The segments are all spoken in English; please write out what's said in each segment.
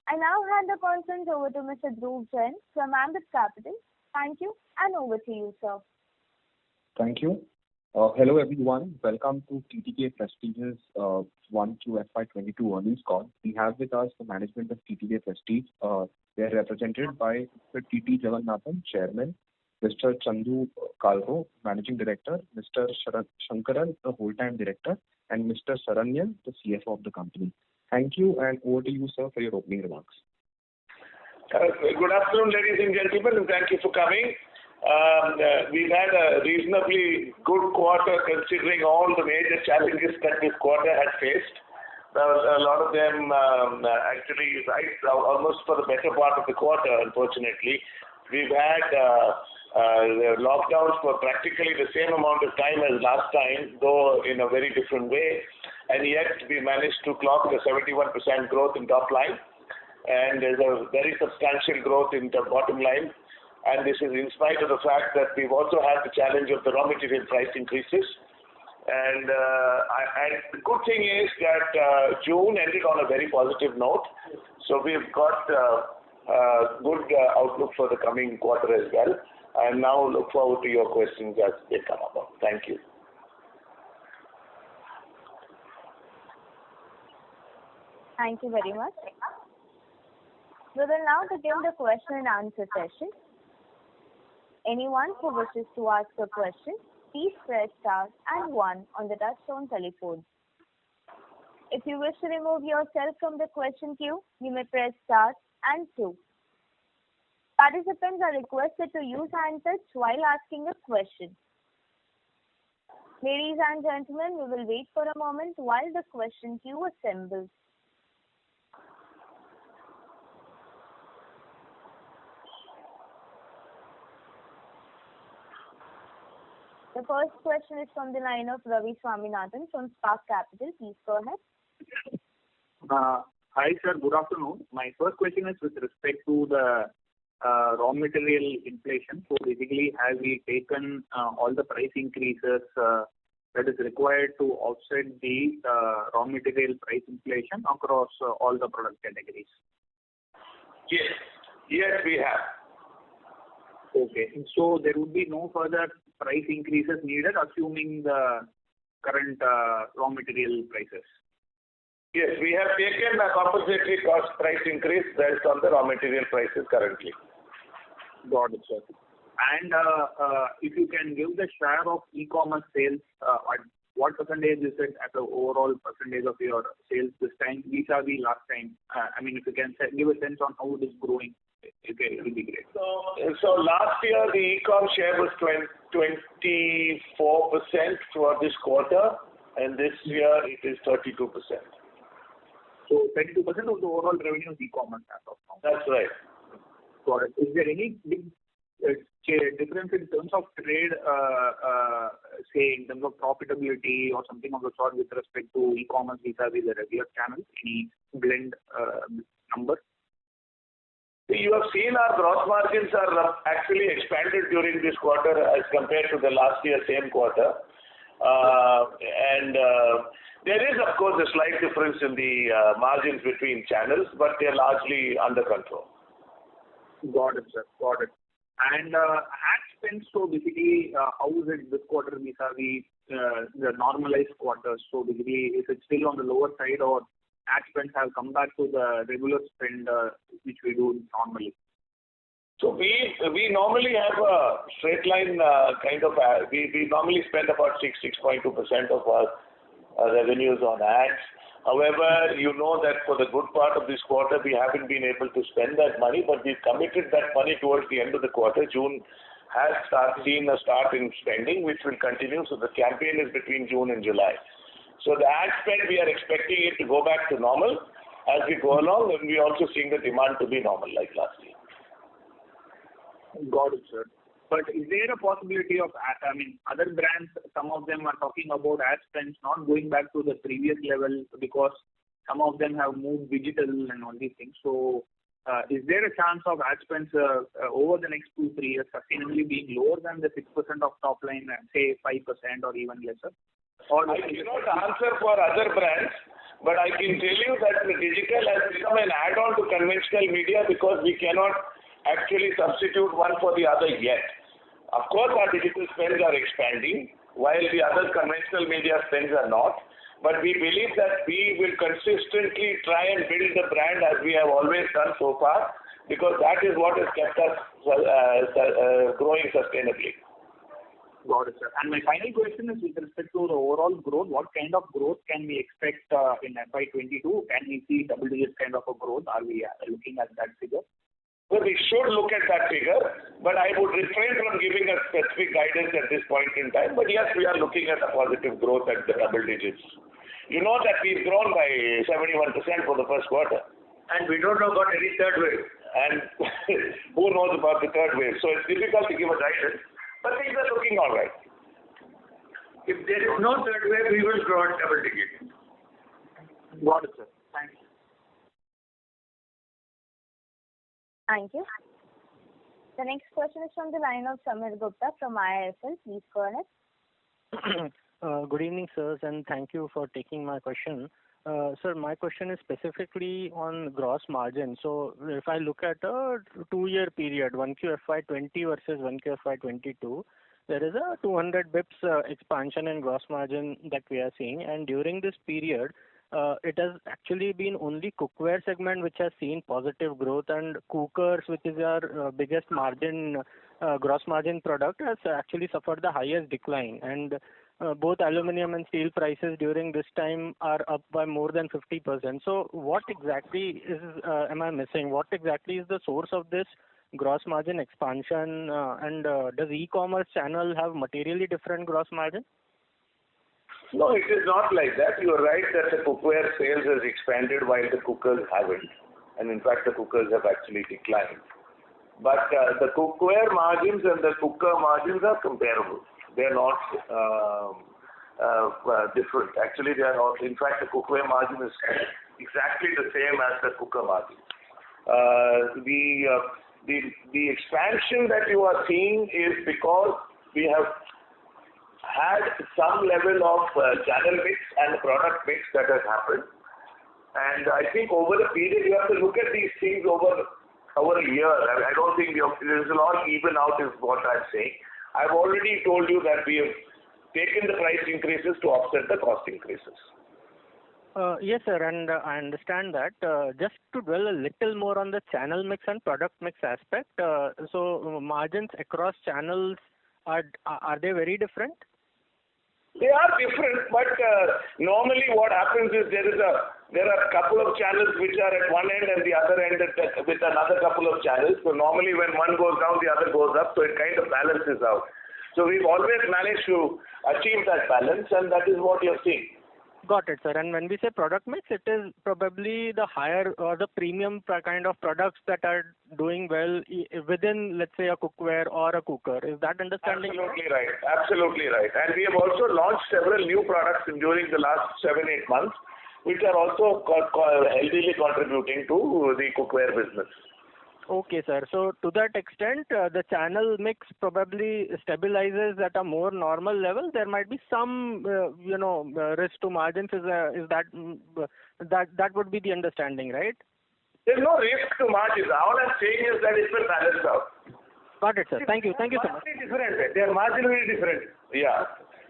I now hand the conference over to Mr. Dhruv Jain from Ambit Capital. Thank you, and over to you, sir. Thank you. Hello, everyone. Welcome to TTK Prestige's 1Q FY22 earnings call. We have with us the management of TTK Prestige. They are represented by Mr. T.T. Jagannathan, Chairman, Mr. Chandu Kalro, Managing Director, Mr. Shankaran, the Whole-Time Director, and Mr. Saranyan, the CFO of the company. Thank you, and over to you, sir, for your opening remarks. Good afternoon, ladies and gentlemen, and thank you for coming. We've had a reasonably good quarter considering all the major challenges that this quarter has faced. A lot of them actually right almost for the better part of the quarter, unfortunately. We've had lockdowns for practically the same amount of time as last time, though in a very different way, and yet we managed to clock a 71% growth in top line, and there's a very substantial growth in the bottom line. And this is in spite of the fact that we've also had the challenge of the raw material price increases. And the good thing is that June ended on a very positive note. So we've got a good outlook for the coming quarter as well. I now look forward to your questions as they come up. Thank you. Thank you very much. We will now begin the question and answer session. Anyone who wishes to ask a question, please press star and 1 on the touchtone telephone. If you wish to remove yourself from the question queue, you may press star and 2. Participants are requested to use handsets while asking a question. Ladies and gentlemen, we will wait for a moment while the question queue assembles. The first question is from the line of Ravi Swaminathan from Spark Capital. Please go ahead. Hi, sir. Good afternoon. My first question is with respect to the raw material inflation. So basically, have we taken all the price increases that is required to offset the raw material price inflation across all the product categories? Yes, we have. Okay. So there would be no further price increases needed, assuming the current raw material prices? Yes, we have taken a compensatory cost price increase based on the raw material prices currently. Got it, sir. And if you can give the share of e-commerce sales, what percentage is it at the overall percentage of your sales this time vis-a-vis last time? I mean, if you can give a sense on how it is growing, it will be great. So last year the e-com share was 24% for this quarter, and this year it is 32%. So 32% of the overall revenue is e-commerce as of now. That's right. Got it. Is there any big difference in terms of trade, say in terms of profitability or something of the sort with respect to e-commerce vis-a-vis the regular channels? Any blend number? You have seen our gross margins are actually expanded during this quarter as compared to the last year same quarter. There is, of course, a slight difference in the margins between channels, but they are largely under control. Got it, sir. Got it. And ad spend, so basically, how is it this quarter vis-a-vis the normalized quarters? So basically, is it still on the lower side, or ad spends have come back to the regular spend which we do normally? So we normally have a straight line kind of we normally spend about 6.2% of our revenues on ads. However, you know that for the good part of this quarter, we haven't been able to spend that money, but we've committed that money towards the end of the quarter. June has seen a start in spending, which will continue. So the campaign is between June and July. So the ad spend, we are expecting it to go back to normal as we go along, and we're also seeing the demand to be normal like last year. Got it, sir. But is there a possibility of, I mean, other brands, some of them are talking about ad spends not going back to the previous level because some of them have moved digital and all these things. So is there a chance of ad spends over the next 2-3 years sustainably being lower than the 6% of top line and say 5% or even lesser? I cannot answer for other brands, But I can tell you that the digital has become an add-on to conventional media because we cannot actually substitute one for the other yet. Of course, our digital spends are expanding, while the other conventional media spends are not. But we believe that we will consistently try and build the brand as we have always done so far, because that is what has kept us growing sustainably. Got it, sir. And my final question is with respect to the overall growth. What kind of growth can we expect in FY22? Can we see double-digit kind of a growth? Are we looking at that figure? Well, we should look at that figure, but I would refrain from giving a specific guidance at this point in time. But yes, we are looking at a positive growth at the double digits. You know that we've grown by 71% for the first quarter. And we don't know about any third wave. And who knows about the third wave? So it's difficult to give a guidance, but things are looking all right. If there is no third wave, we will grow at double digits. Got it, sir. Thanks. Thank you. The next question is from the line of Samir Gupta from IIFL. Please go ahead. Good evening, sirs, and thank you for taking my question. Sir, my question is specifically on gross margin. So if I look at a 2-year period, 1Q FY20 versus 1Q FY22, there is a 200 bips expansion in gross margin that we are seeing. And during this period, it has actually been only cookware segment which has seen positive growth, and cookers, which is our biggest margin, gross margin product, has actually suffered the highest decline. And both aluminum and steel prices during this time are up by more than 50%. So what exactly am I missing? What exactly is the source of this gross margin expansion? And does e-commerce channel have materially different gross margin? No, it is not like that. You are right that the cookware sales has expanded while the cookers haven't. And in fact, the cookers have actually declined. But the cookware margins and the cooker margins are comparable. They are not different. Actually, they are not. In fact, the cookware margin is exactly the same as the cooker margin. The expansion that you are seeing is because we have had some level of channel mix and product mix that has happened. And I think over the period, you have to look at these things over a year. I don't think it will all even out is what I'm saying. I've already told you that we have taken the price increases to offset the cost increases. Yes, sir, and I understand that. Just to dwell a little more on the channel mix and product mix aspect, so margins across channels, are they very different? They are different, but normally what happens is there are a couple of channels which are at one end and the other end with another couple of channels. So normally when one goes down, the other goes up, so it kind of balances out. So we've always managed to achieve that balance, and that is what you're seeing. Got it, sir. And when we say product mix, it is probably the higher or the premium kind of products that are doing well within, let's say, a cookware or a cooker. Is that understanding? Absolutely right. Absolutely right. And we have also launched several new products during the last 7-8 months, which are also healthily contributing to the cookware business. Okay, sir. So to that extent, the channel mix probably stabilizes at a more normal level. There might be some, risk to margins. Is that would be the understanding, right? There's no risk to margins. All I'm saying is that it will balance out. Got it, sir. Thank you. Thank you so much. They are marginally different. Yeah.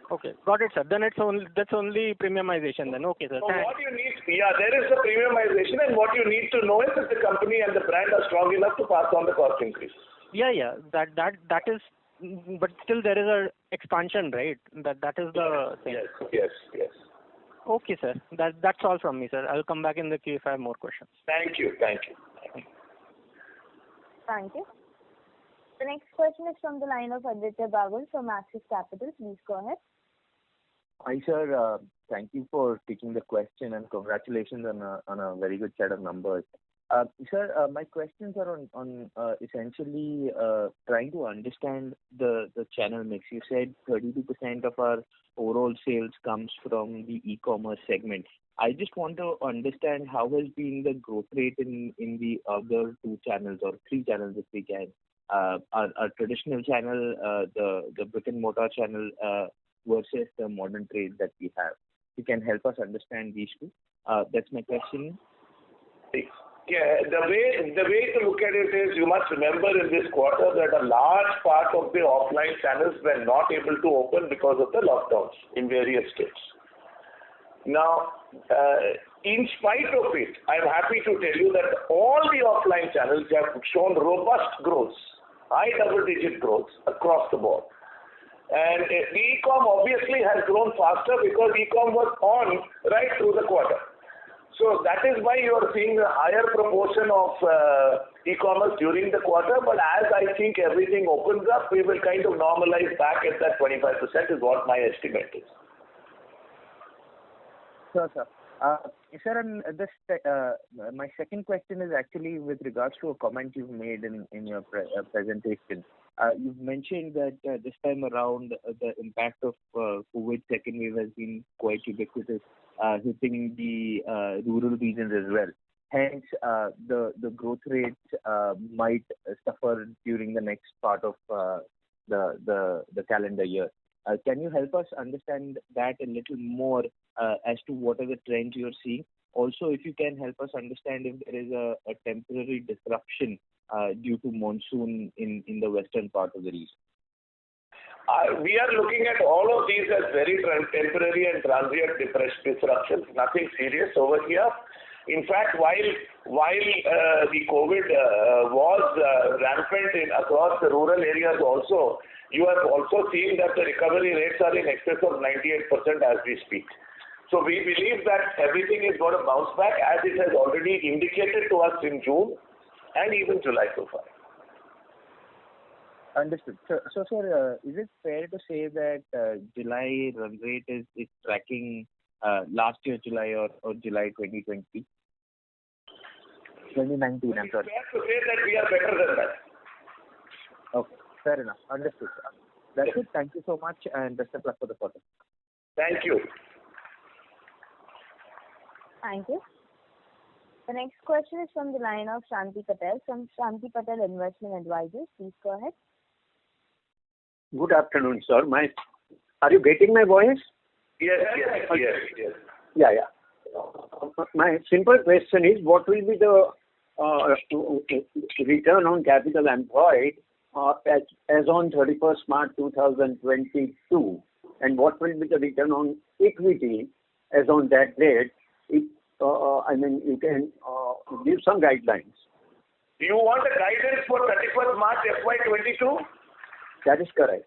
Okay, got it, sir. Then that's only premiumization then. Okay, sir. So what you need, there is the premiumization, and what you need to know is that the company and the brand are strong enough to pass on the cost increase. Yeah. That is, but still there is a expansion, right? That is the thing. Yes. Okay, sir. That's all from me, sir. I'll come back in the queue if I have more questions. Thank you. Thank you. The next question is from the line of Aditya Bagul from Axis Capital. Please go ahead. Hi, sir. Thank you for taking the question and congratulations on a very good set of numbers. Sir, my questions are on essentially trying to understand the channel mix. You said 32% of our overall sales comes from the e-commerce segment. I just want to understand how has been the growth rate in the other 2 channels or 3 channels if we can. Our traditional channel, the brick and mortar channel versus the modern trade that we have. You can help us understand these two. That's my question. Yeah, the way to look at it is, you must remember in this quarter that a large part of the offline channels were not able to open because of the lockdowns in various states. Now, in spite of it, I'm happy to tell you that all the offline channels have shown robust growth, high double-digit growth across the board. And the e-com obviously has grown faster because e-com was on right through the quarter. So that is why you are seeing a higher proportion of e-commerce during the quarter. But as I think everything opens up, we will kind of normalize back at that 25% is what my estimate is. Sure, sir. Sir, and my second question is actually with regards to a comment you've made in your presentation. You've mentioned that this time around the impact of COVID second wave has been quite ubiquitous, hitting the rural regions as well. Hence, the growth rates might suffer during the next part of the calendar year. Can you help us understand that a little more as to what are the trends you're seeing? Also, if you can help us understand if there is a temporary disruption due to monsoon in the western part of the region. We are looking at all of these as very temporary and transient disruptions, nothing serious over here. In fact, while the COVID was rampant across the rural areas also, you have also seen that the recovery rates are in excess of 98% as we speak. So we believe that everything is going to bounce back as it has already indicated to us in June and even July so far. Understood. So sir, is it fair to say that July run rate is tracking last year July or July 2020? 2019, I'm sorry. It's fair to say that we are better than that. Okay, fair enough. Understood. That's it. Thank you so much and best of luck for the quarter. Thank you. Thank you. The next question is from the line of Shanti Patel from Shanti Patel Investment Advisors. Please go ahead. Good afternoon, sir. Are you getting my voice? Yes. Yeah. My simple question is, what will be the return on capital employed as on 31st March 2022, and what will be the return on equity as on that date? If you can give some guidelines. Do you want a guidance for 31st March FY22? That is correct.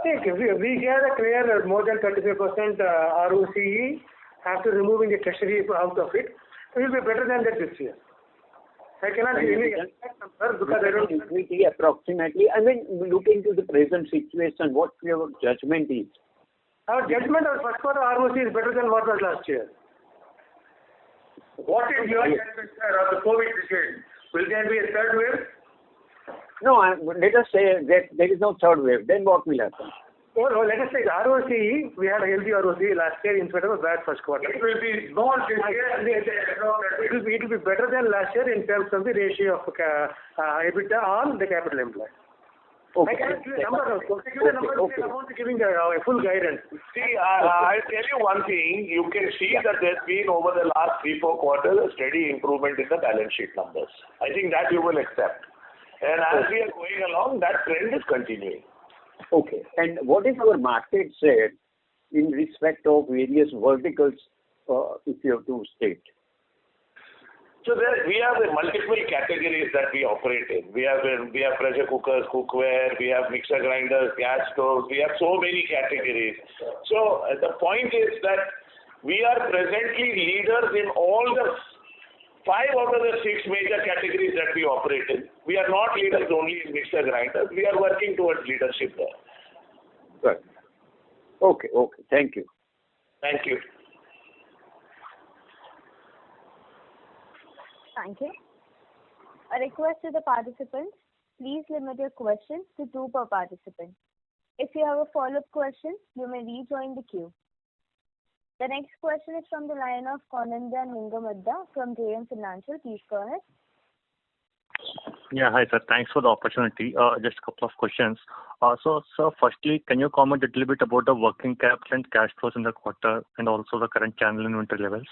If we get a clear more than 35% ROCE after removing the treasury out of it, it will be better than that this year. I cannot give any exact number because I don't. Equity approximately. Look into the present situation. What your judgment is? Our judgment on first quarter ROCE is better than what was last year. What is your judgment, sir, of the COVID situation? Will there be a third wave? No, let us say that there is no third wave. Then what will happen? Well, let us say the ROCE, we had a healthy ROCE last year in spite of a bad first quarter. It will be more this year. It will be better than last year in terms of the ratio of EBITDA on the capital employed. Okay. I can't give you a number. I won't be giving a full guidance. See, I'll tell you one thing. You can see that there's been over the last 3-4 quarters a steady improvement in the balance sheet numbers. I think that you will accept. And as we are going along, that trend is continuing. Okay. And what is our market share in respect of various verticals, if you have to state? So we have multiple categories that we operate in. We have pressure cookers, cookware, we have mixer grinders, gas stoves. We have so many categories. So the point is that we are presently leaders in all the 5 out of the 6 major categories that we operate in. We are not leaders only in mixer grinders. We are working towards leadership there. Good. Okay. Thank you. Thank you. Thank you. A request to the participants, please limit your questions to 2 per participant. If you have a follow-up question, you may rejoin the queue. The next question is from the line of Konanjan Ningamadda from JM Financial. Please go ahead. Yeah, hi sir. Thanks for the opportunity. Just a couple of questions. So, sir, firstly, can you comment a little bit about the working capital and cash flows in the quarter and also the current channel inventory levels?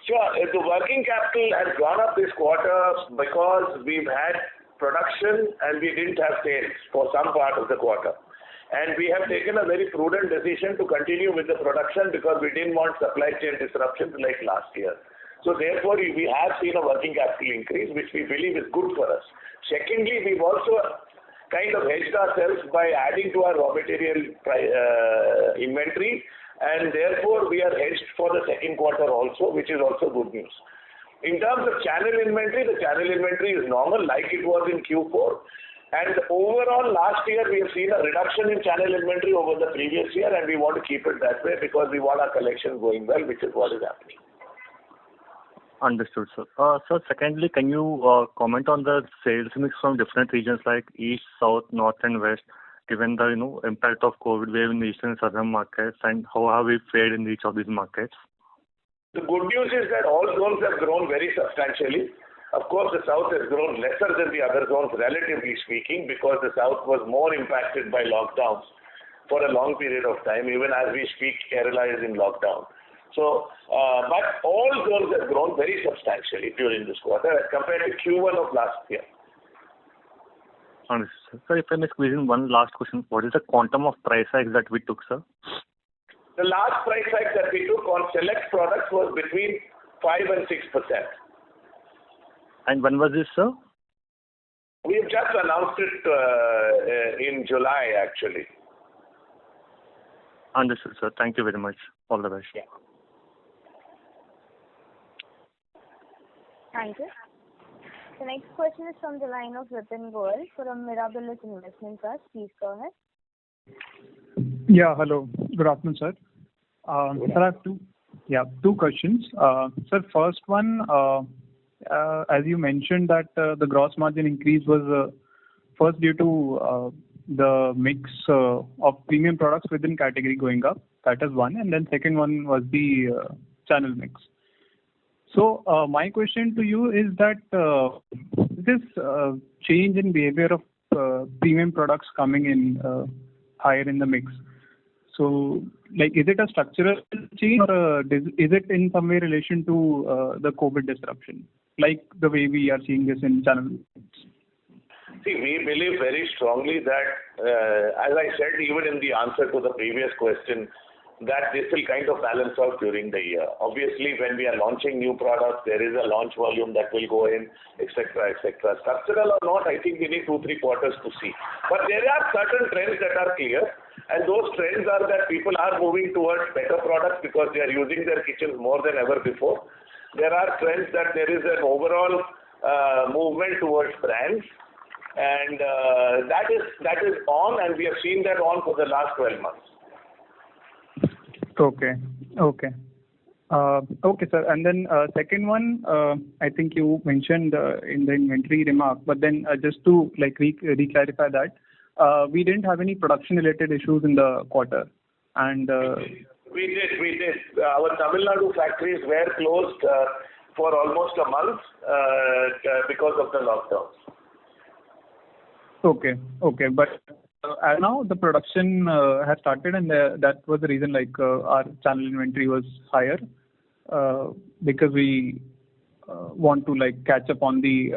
Sure. The working capital has gone up this quarter because we've had production and we didn't have sales for some part of the quarter. And we have taken a very prudent decision to continue with the production because we didn't want supply chain disruptions like last year. So therefore, we have seen a working capital increase, which we believe is good for us. Secondly, we've also kind of hedged ourselves by adding to our raw material inventory, and therefore we are hedged for the second quarter also, which is also good news. In terms of channel inventory, the channel inventory is normal like it was in Q4. And overall, last year we have seen a reduction in channel inventory over the previous year, and we want to keep it that way because we want our collections going well, which is what is happening. Understood, sir. Sir, secondly, can you comment on the sales mix from different regions like East, South, North, and West, given the impact of COVID wave in the eastern and southern markets, and how have we fared in each of these markets? The good news is that all zones have grown very substantially. Of course, the South has grown lesser than the other zones, relatively speaking, because the South was more impacted by lockdowns for a long period of time. Even as we speak, Kerala is in lockdown. So, but all zones have grown very substantially during this quarter as compared to Q1 of last year. Understood. Sir, if I may squeeze in one last question, what is the quantum of price hikes that we took, sir? The last price hike that we took on select products was between 5 and 6%. And when was this, sir? We have just announced it in July, actually. Understood, sir. Thank you very much. All the best. Yeah. Thank you. The next question is from the line of Vipin Goyal from Mirabilis Investment Trust. Please go ahead. Yeah, hello. Good afternoon, sir. Sir, I have two questions. Sir, first one, as you mentioned that the gross margin increase was first due to the mix of premium products within category going up. That is one. And then second one was the channel mix. So my question to you is that this change in behavior of premium products coming in higher in the mix. So, like, is it a structural change or is it in some way relation to the COVID disruption, like the way we are seeing this in channel mix? See, we believe very strongly that, as I said, even in the answer to the previous question, that this will kind of balance out during the year. Obviously, when we are launching new products, there is a launch volume that will go in, etc., etc. Structural or not, I think we need 2-3 quarters to see. But there are certain trends that are clear, and those trends are that people are moving towards better products because they are using their kitchens more than ever before. There are trends that there is an overall movement towards brands, and that is on, and we have seen that on for the last 12 months. Okay, sir. And then second one, I think you mentioned in the inventory remark, but then just to re-clarify that, we didn't have any production-related issues in the quarter, and we did. Our Tamil Nadu factories were closed for almost a month because of the lockdowns. Okay, but now the production has started, and that was the reason our channel inventory was higher because we want to catch up on the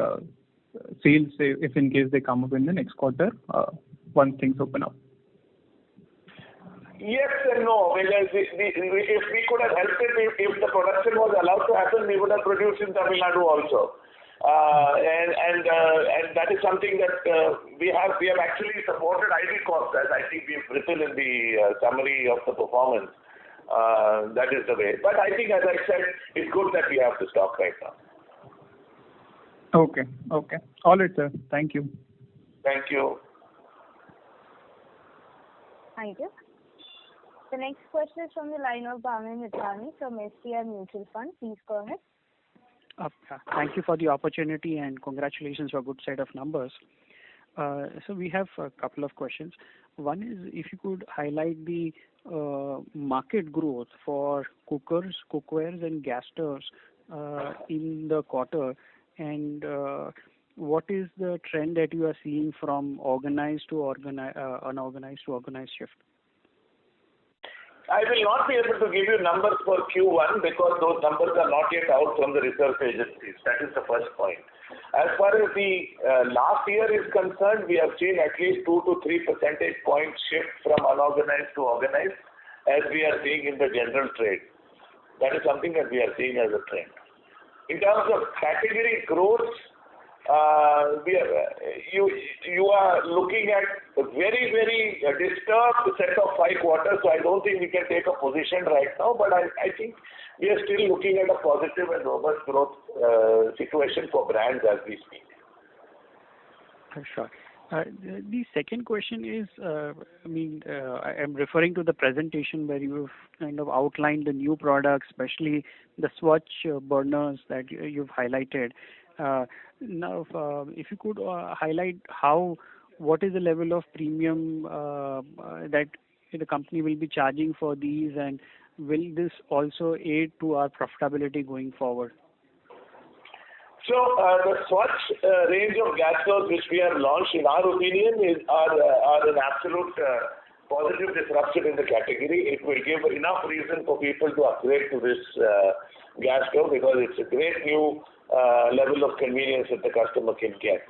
sales if in case they come up in the next quarter once things open up. Yes and no. If we could have helped it, if the production was allowed to happen, we would have produced in Tamil Nadu also. And that is something that we have actually supported idle costs, as I think we've written in the summary of the performance. That is the way. But I think, as I said, it's good that we have to stop right now. Okay. All right, sir. Thank you. Thank you. Thank you. The next question is from the line of Bhavin Mithani from SBI Mutual Fund. Please go ahead. Thank you for the opportunity and congratulations for a good set of numbers. So we have a couple of questions. One is if you could highlight the market growth for cookers, cookwares and gas stoves in the quarter, And what is the trend that you are seeing from unorganized to organized shift? I will not be able to give you numbers for Q1 because those numbers are not yet out from the research agencies. That is the first point. As far as the last year is concerned, we have seen at least 2 to 3 percentage point shift from unorganized to organized, as we are seeing in the general trade. That is something that we are seeing as a trend. In terms of category growth, you are looking at a very, very disturbed set of 5 quarters, so I don't think we can take a position right now, but I think we are still looking at a positive and robust growth situation for brands as we speak. Sure. The second question is, I am referring to the presentation where you've kind of outlined the new products, especially the Swachh burners that you've highlighted. Now, if you could highlight what is the level of premium that the company will be charging for these, and will this also aid to our profitability going forward? So the Swachh range of gas stoves which we have launched, in our opinion, are an absolute positive disruption in the category. It will give enough reason for people to upgrade to this gas stove because it's a great new level of convenience that the customer can get.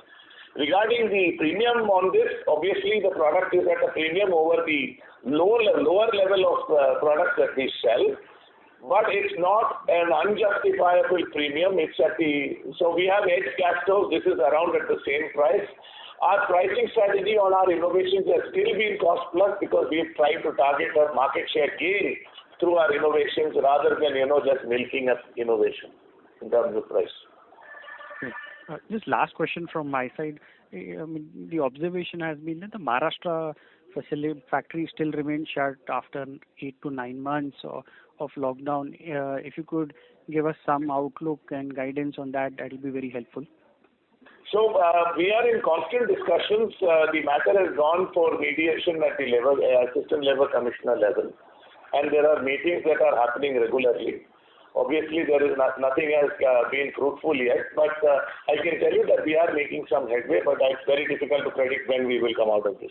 Regarding the premium on this, obviously the product is at a premium over the lower level of products that we sell. But it's not an unjustifiable premium. So we have 8 gas stoves. This is around at the same price. Our pricing strategy on our innovations has still been cost plus because we've tried to target a market share gain through our innovations rather than just milking us innovation in terms of price. Just last question from my side. The observation has been that the Maharashtra factory still remains shut after 8 to 9 months of lockdown. If you could give us some outlook and guidance on that, that will be very helpful. So we are in constant discussions. The matter has gone for mediation at the level, assistant level commissioner level, and there are meetings that are happening regularly. Obviously, there is nothing has been fruitful yet, but I can tell you that we are making some headway, but it's very difficult to predict when we will come out of this.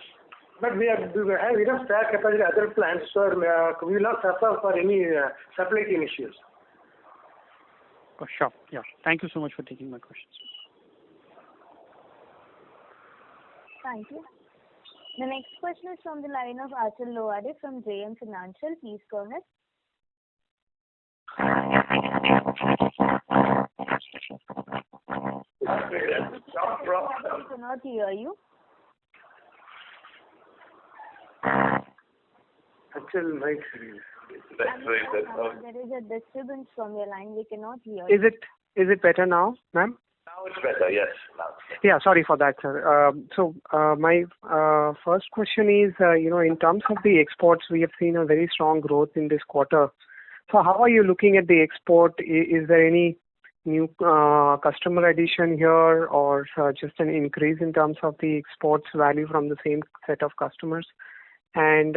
But we have enough spare capacity at other plants, so we will not suffer for any supply chain issues. Oh, sure. Yeah. Thank you so much for taking my questions. Thank you. The next question is from the line of Achal Lohade from JM Financial. Please go ahead. I cannot hear you. Actual mic. There is a disturbance from your line. We cannot hear you. Is it better now, ma'am? Now it's better, yes. Now. Yeah, sorry for that, sir. My first question is, in terms of the exports, we have seen a very strong growth in this quarter. So how are you looking at the export? Is there any new customer addition here, or just an increase in terms of the exports value from the same set of customers? And,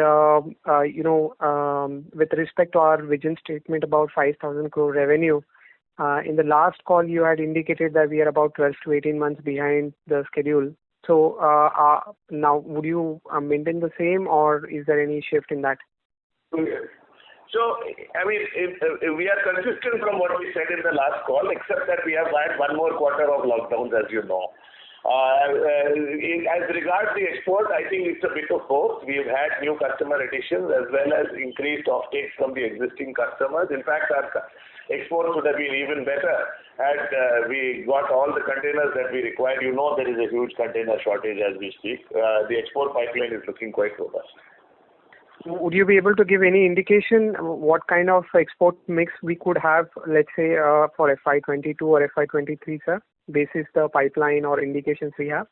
with respect to our vision statement about 5,000 crore revenue, in the last call you had indicated that we are about 12 to 18 months behind the schedule. So now would you maintain the same, or is there any shift in that? So, we are consistent from what we said in the last call, except that we have had one more quarter of lockdowns, as you know. As regards the export, I think it's a bit of both. We've had new customer additions as well as increased offtakes from the existing customers. In fact, our exports would have been even better had we got all the containers that we required. There is a huge container shortage as we speak. The export pipeline is looking quite robust. Would you be able to give any indication what kind of export mix we could have, let's say, for FY22 or FY23, sir, basis the pipeline or indications we have?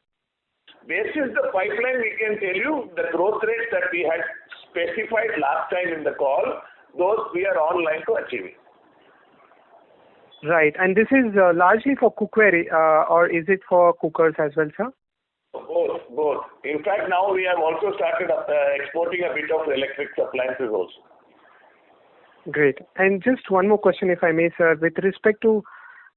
Basis the pipeline, we can tell you the growth rates that we had specified last time in the call, those we are online to achieving. Right. And this is largely for cookware, or is it for cookers as well, sir? Both. In fact, now we have also started exporting a bit of electric appliances also. Great. And just one more question, if I may, sir. With respect to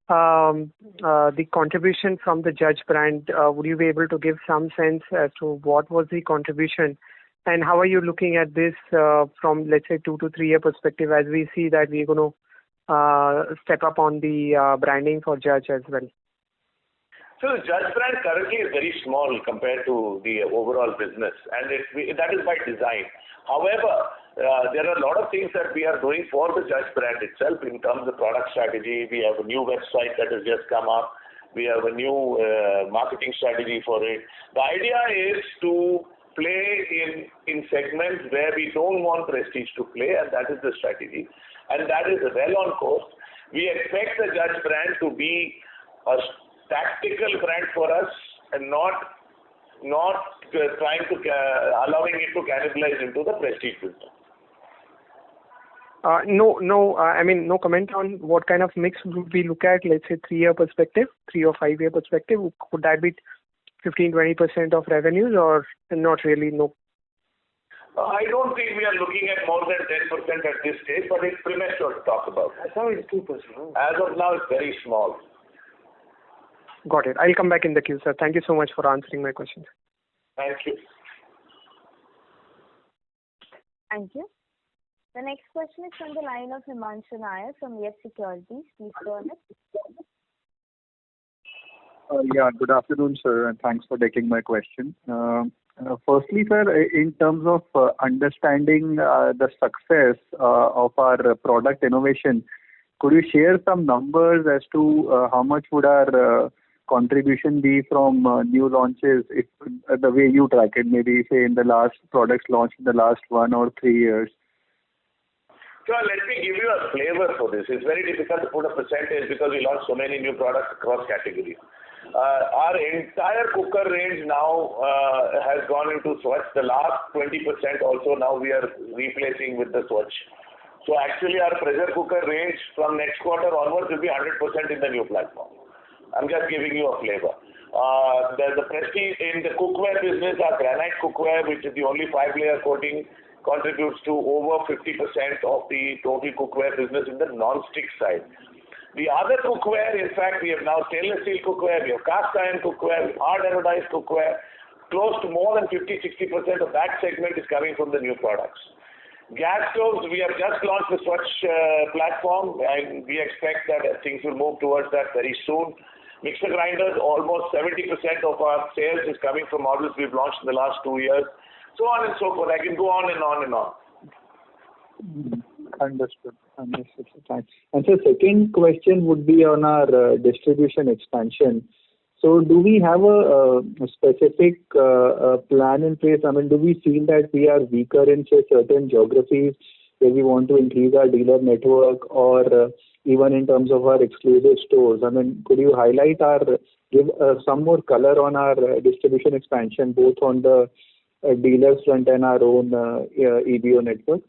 the contribution from the Judge brand. Would you be able to give some sense as to what was the contribution, and how are you looking at this from, let's say, 2 to 3 year perspective, as we see that we're going to step up on the branding for Judge as well? So the Judge brand currently is very small compared to the overall business, and that is by design. However, there are a lot of things that we are doing for the Judge brand itself in terms of product strategy. We have a new website that has just come up. We have a new marketing strategy for it. The idea is to play in segments where we don't want Prestige to play, and that is the strategy. And that is well on course. We expect the Judge brand to be a tactical brand for us and not trying to allowing it to cannibalize into the Prestige business. No comment on what kind of mix would we look at, let's say 3 year perspective, 3 or 5 year perspective. Could that be 15-20% of revenues, or not really? No. I don't think we are looking at more than 10% at this stage, but it's premature to talk about. As now it's 2%. As of now, it's very small. Got it. I'll come back in the queue, sir. Thank you so much for answering my questions. Thank you. Thank you. The next question is from the line of Himanshu Nair from Yes Securities. Please go ahead. Good afternoon, sir, and thanks for taking my question. Firstly, sir, in terms of understanding the success of our product innovation, could you share some numbers as to how much would our contribution be from new launches, if the way you track it, maybe say in the last products launched in the last 1 or 3 years? So let me give you a flavor for this. It's very difficult to put a percentage because we launched so many new products across categories. Our entire cooker range now has gone into Swatch. The last 20% also now we are replacing with the Swatch. So actually our pressure cooker range from next quarter onwards will be 100% in the new platform. I'm just giving you a flavor. The Prestige in the cookware business, our granite cookware, which is the only 5-layer coating, contributes to over 50% of the total cookware business in the non-stick side. The other cookware, in fact, we have now stainless steel cookware, we have cast iron cookware, hard anodized cookware. Close to more than 50-60% of that segment is coming from the new products. Gas stoves, we have just launched the Swatch platform, and we expect that things will move towards that very soon. Mixer grinders, almost 70% of our sales is coming from models we've launched in the last 2 years. So on and so forth. I can go on and on and on. Understood. Thanks. And so second question would be on our distribution expansion. So do we have a specific plan in place? I mean, do we feel that we are weaker in, say, certain geographies where we want to increase our dealer network, or even in terms of our exclusive stores? I mean, could you give some more color on our distribution expansion, both on the dealers front and our own EBO network?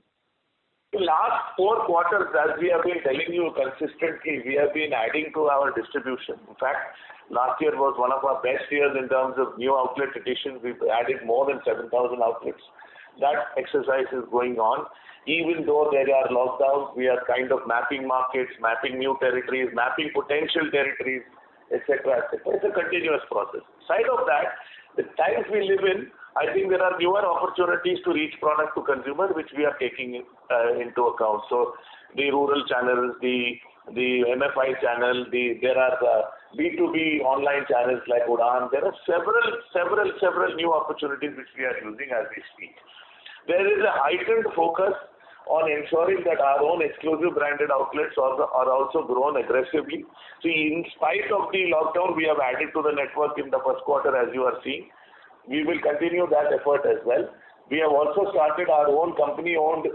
The last 4 quarters, as we have been telling you consistently, we have been adding to our distribution. In fact, last year was one of our best years in terms of new outlet additions. We've added more than 7,000 outlets. That exercise is going on. Even though there are lockdowns, we are kind of mapping markets, mapping new territories, mapping potential territories, etc., etc. It's a continuous process. Side of that, the times we live in, I think there are newer opportunities to reach product to consumer, which we are taking into account. So the rural channels, the MFI channel, there are B2B online channels like Udaan. There are several new opportunities which we are using as we speak. There is a heightened focus on ensuring that our own exclusive branded outlets are also grown aggressively. So in spite of the lockdown, we have added to the network in the first quarter, as you are seeing. We will continue that effort as well. We have also started our own company-owned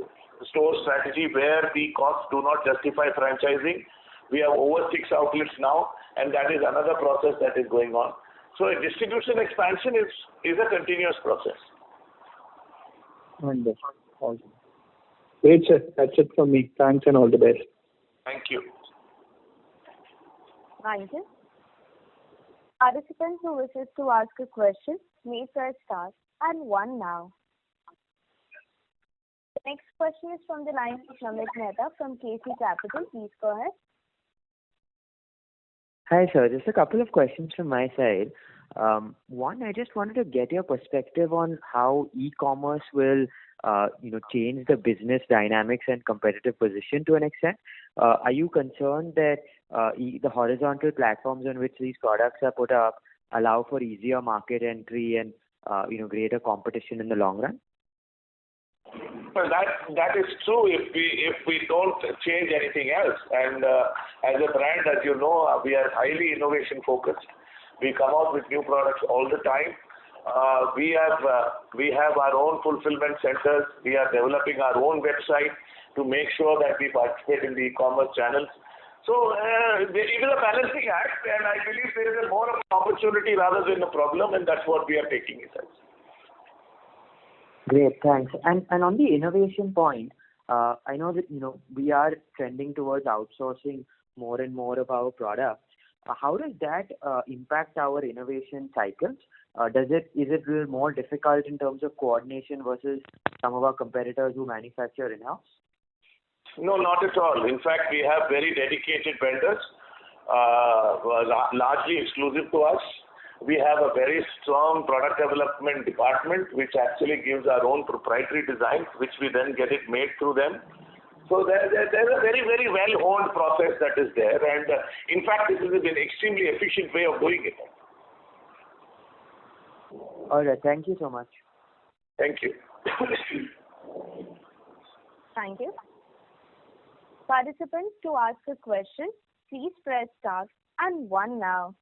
store strategy where the costs do not justify franchising. We have over 6 outlets now, and that is another process that is going on. So a distribution expansion is a continuous process. Wonderful. Great, sir. That's it from me. Thanks and all the best. Thank you. Thank you. Participants who wishes to ask a question may press star and 1 now. The next question is from the line of Namit Mehta from KC Capital. Please go ahead. Hi, sir. Just a couple of questions from my side. One, I just wanted to get your perspective on how e-commerce will, change the business dynamics and competitive position to an extent. Are you concerned that the horizontal platforms on which these products are put up allow for easier market entry and, greater competition in the long run? Well, that is true if we don't change anything else. And as a brand, as you know, we are highly innovation focused. We come out with new products all the time. We have our own fulfillment centers. We are developing our own website to make sure that we participate in the e-commerce channels. So it is a balancing act, and I believe there is more of an opportunity rather than a problem, and that's what we are taking it as. Great, thanks. And on the innovation point, I know that we are trending towards outsourcing more and more of our products. How does that impact our innovation cycles? Is it a little more difficult in terms of coordination versus some of our competitors who manufacture in-house? No, not at all. In fact, we have very dedicated vendors, largely exclusive to us. We have a very strong product development department, which actually gives our own proprietary designs, which we then get it made through them. So there's a very, very well-honed process that is there. And in fact, this is an extremely efficient way of doing it. All right. Thank you so much. Thank you. Thank you. Participants, to ask a question, please press star and 1 now.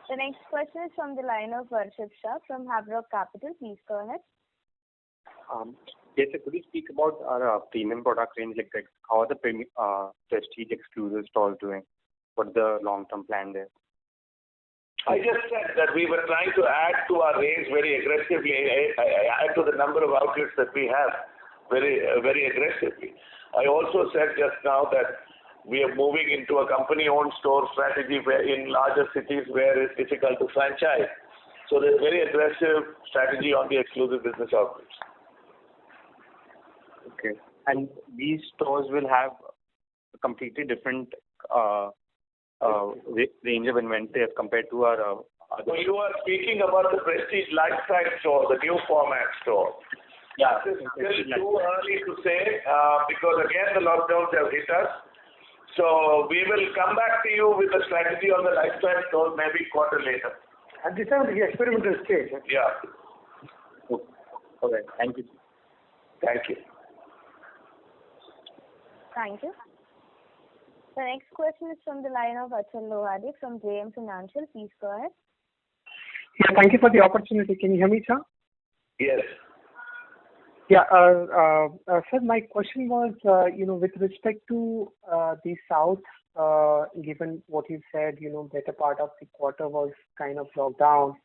The next question is from the line of Varshit Shah from Havelock Capital. Please go ahead. Yes, sir. Could you speak about our premium product range? Like how are the Prestige exclusive stores doing? What's the long-term plan there? I just said that we were trying to add to our range very aggressively, add to the number of outlets that we have very, very aggressively. I also said just now that we are moving into a company-owned store strategy where in larger cities where it's difficult to franchise. So there's very aggressive strategy on the exclusive business outlets. Okay. And these stores will have a completely different range of inventory as compared to our other. So you are speaking about the Prestige Lifestyle store, the new format store. Yeah. This is still too early to say because again the lockdowns have hit us. So we will come back to you with a strategy on the lifestyle store maybe quarter later. At this time, the experimental stage. Yeah. Okay. Thank you. Thank you. Thank you. The next question is from the line of Achal Lohade from JM Financial. Please go ahead. Yeah, thank you for the opportunity. Can you hear me, sir? Yes. Yeah, sir, my question was, with respect to the South, given what you said, better part of the quarter was kind of locked down.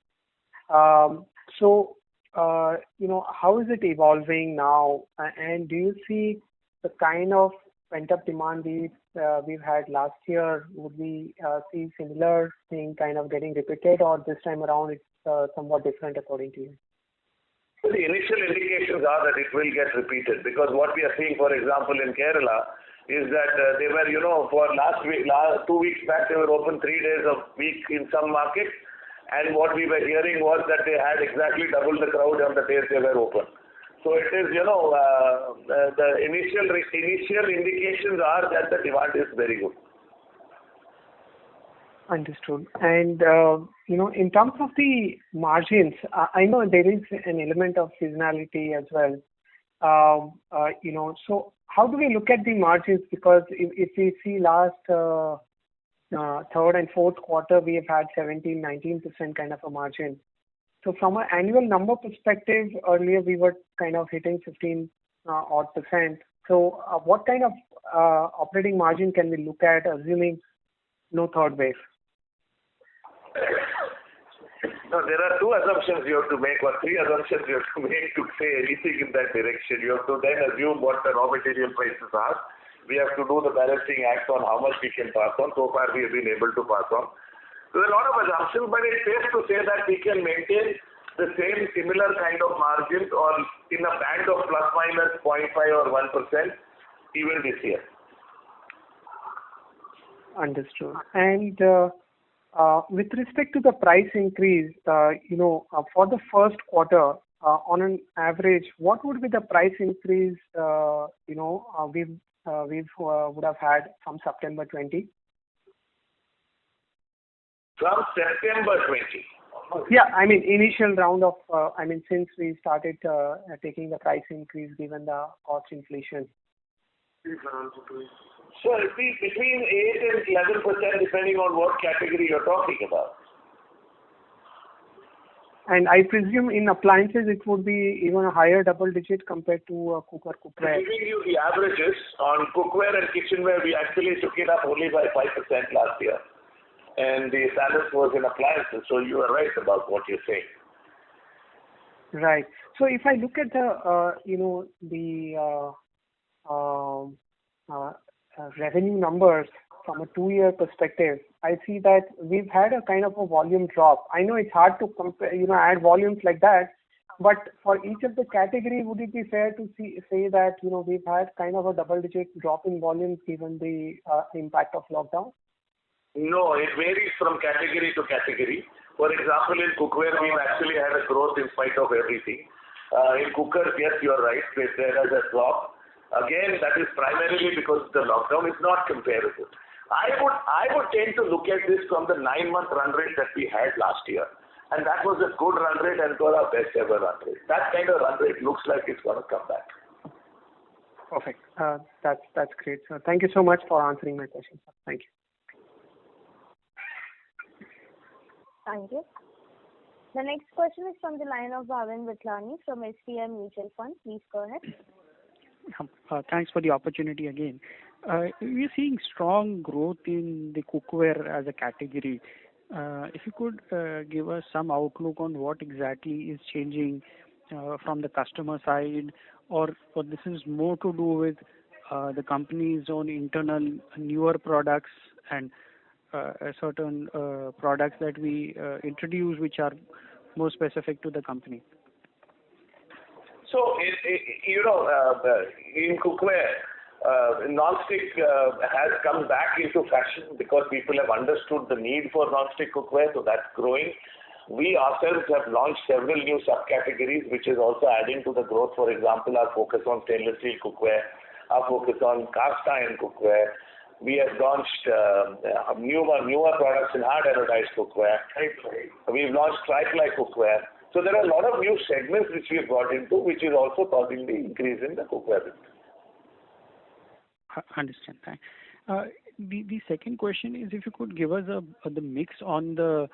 So, how is it evolving now? And do you see the kind of pent-up demand we've had last year? Would we see similar thing kind of getting repeated, or this time around it's somewhat different according to you? So the initial indications are that it will get repeated because what we are seeing, for example, in Kerala is that they were, for last 2 weeks back, they were open 3 days a week in some markets. And what we were hearing was that they had exactly double the crowd on the days they were open. So it is, the initial indications are that the demand is very good. Understood. And, in terms of the margins, I know there is an element of seasonality as well. So how do we look at the margins? Because if we see last third and fourth quarter, we have had 17-19% kind of a margin. So from an annual number perspective, earlier we were kind of hitting 15% So what kind of operating margin can we look at, assuming no third wave? No, there are 2 assumptions you have to make, or 3 assumptions you have to make to say anything in that direction. You have to then assume what the raw material prices are. We have to do the balancing act on how much we can pass on. So far, we have been able to pass on. There's a lot of assumptions, but it's safe to say that we can maintain the same similar kind of margins or in a band of plus minus 0.5 or 1% even this year. Understood. And with respect to the price increase, for the first quarter, on an average, what would be the price increase, we would have had from September 20? From September 20? Yeah, I mean, initial round of, since we started taking the price increase given the cost inflation. So it'll be between 8 and 11% depending on what category you're talking about. And I presume in appliances it would be even a higher double digit compared to cookware. I'm giving you the averages on cookware and kitchenware. We actually took it up only by 5% last year. And the balance was in appliances. So you are right about what you're saying. Right. So if I look at the, revenue numbers from a 2-year perspective, I see that we've had a kind of a volume drop. I know it's hard to compare, add volumes like that, but for each of the category, would it be fair to say that, we've had kind of a double-digit drop in volumes given the impact of lockdown? No, it varies from category to category. For example, in cookware, we've actually had a growth in spite of everything. In cookers, yes, you're right, there is a drop. Again, that is primarily because the lockdown is not comparable. I would tend to look at this from the 9-month run rate that we had last year. And that was a good run rate and it was our best ever run rate. That kind of run rate looks like it's going to come back. Perfect. That's great. So thank you so much for answering my question. Thank you. Thank you. The next question is from the line of Bhavin Vithlani from SBI Mutual Fund. Please go ahead. Thanks for the opportunity again. We're seeing strong growth in the cookware as a category. If you could give us some outlook on what exactly is changing from the customer side, or this is more to do with the company's own internal newer products and certain products that we introduce which are more specific to the company. So, in cookware, non-stick has come back into fashion because people have understood the need for non-stick cookware, so that's growing. We ourselves have launched several new subcategories, which is also adding to the growth. For example, our focus on stainless steel cookware, our focus on cast iron cookware. We have launched newer products in hard anodized cookware. We've launched tri-ply cookware. So there are a lot of new segments which we have got into, which is also causing the increase in the cookware business. Understand. Thanks. The second question is if you could give us the mix on the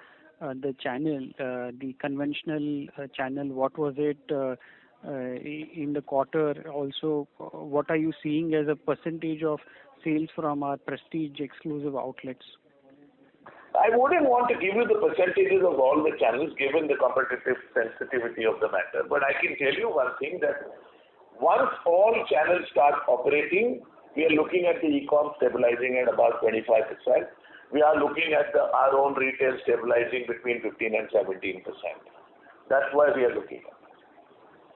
channel, the conventional channel. What was it in the quarter? Also, what are you seeing as a percentage of sales from our prestige exclusive outlets? I wouldn't want to give you the percentages of all the channels given the competitive sensitivity of the matter. But I can tell you one thing, that once all channels start operating, we are looking at the e-com stabilizing at about 25%. We are looking at our own retail stabilizing between 15 and 17%. That's why we are looking at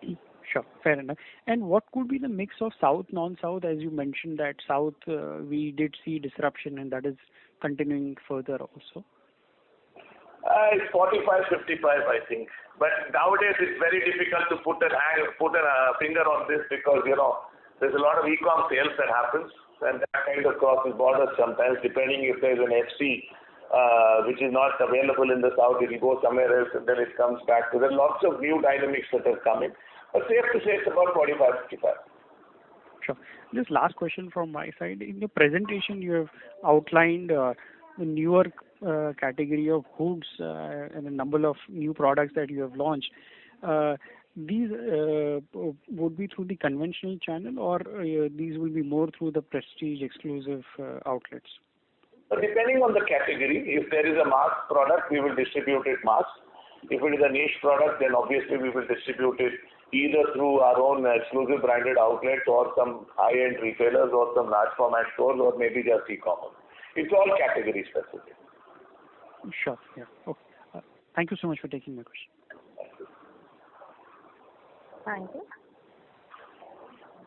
it. Sure, fair enough. And what could be the mix of South, non-South? As you mentioned that South, we did see disruption and that is continuing further also. It's 45-55, I think. But nowadays it's very difficult to put a finger on this because, there's a lot of e-com sales that happens and that kind of crosses borders sometimes, depending if there's an FC which is not available in the South, it will go somewhere else and then it comes back. So there are lots of new dynamics that have come in. But safe to say it's about 45-55. Sure. Just last question from my side. In your presentation, you have outlined the newer category of hoods and a number of new products that you have launched. These would be through the conventional channel, or these will be more through the prestige exclusive outlets? Depending on the category, if there is a mass product, we will distribute it mass. If it is a niche product, then obviously we will distribute it either through our own exclusive branded outlets or some high-end retailers or some large format stores or maybe just e-commerce. It's all category specific. Sure. Yeah. Okay. Thank you so much for taking my question. Thank you.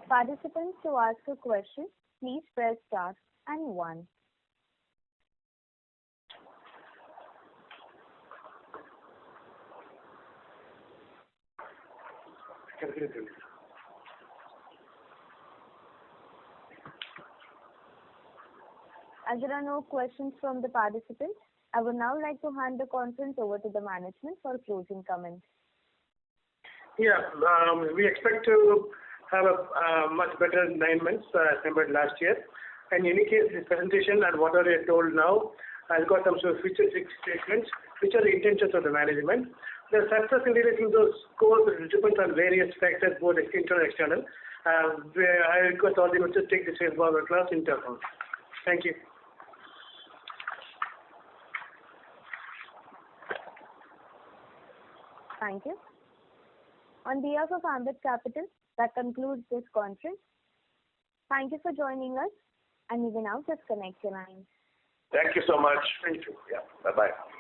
Participants, to ask a question, please press star and 1. As there are no questions from the participants, I would now like to hand the conference over to the management for closing comments. Yeah, we expect to have a much better 9 months compared to last year. In any case, this presentation and whatever I told now, I've got some sort of future statements, which are the intentions of the management. The success in reaching those goals depends on various factors, both internal and external. I request all the investors to take this forward class into account. Thank you. Thank you. On behalf of Ambit Capital, that concludes this conference. Thank you for joining us, and you can now disconnect your lines. Thank you so much. Thank you. Yeah. Bye-bye.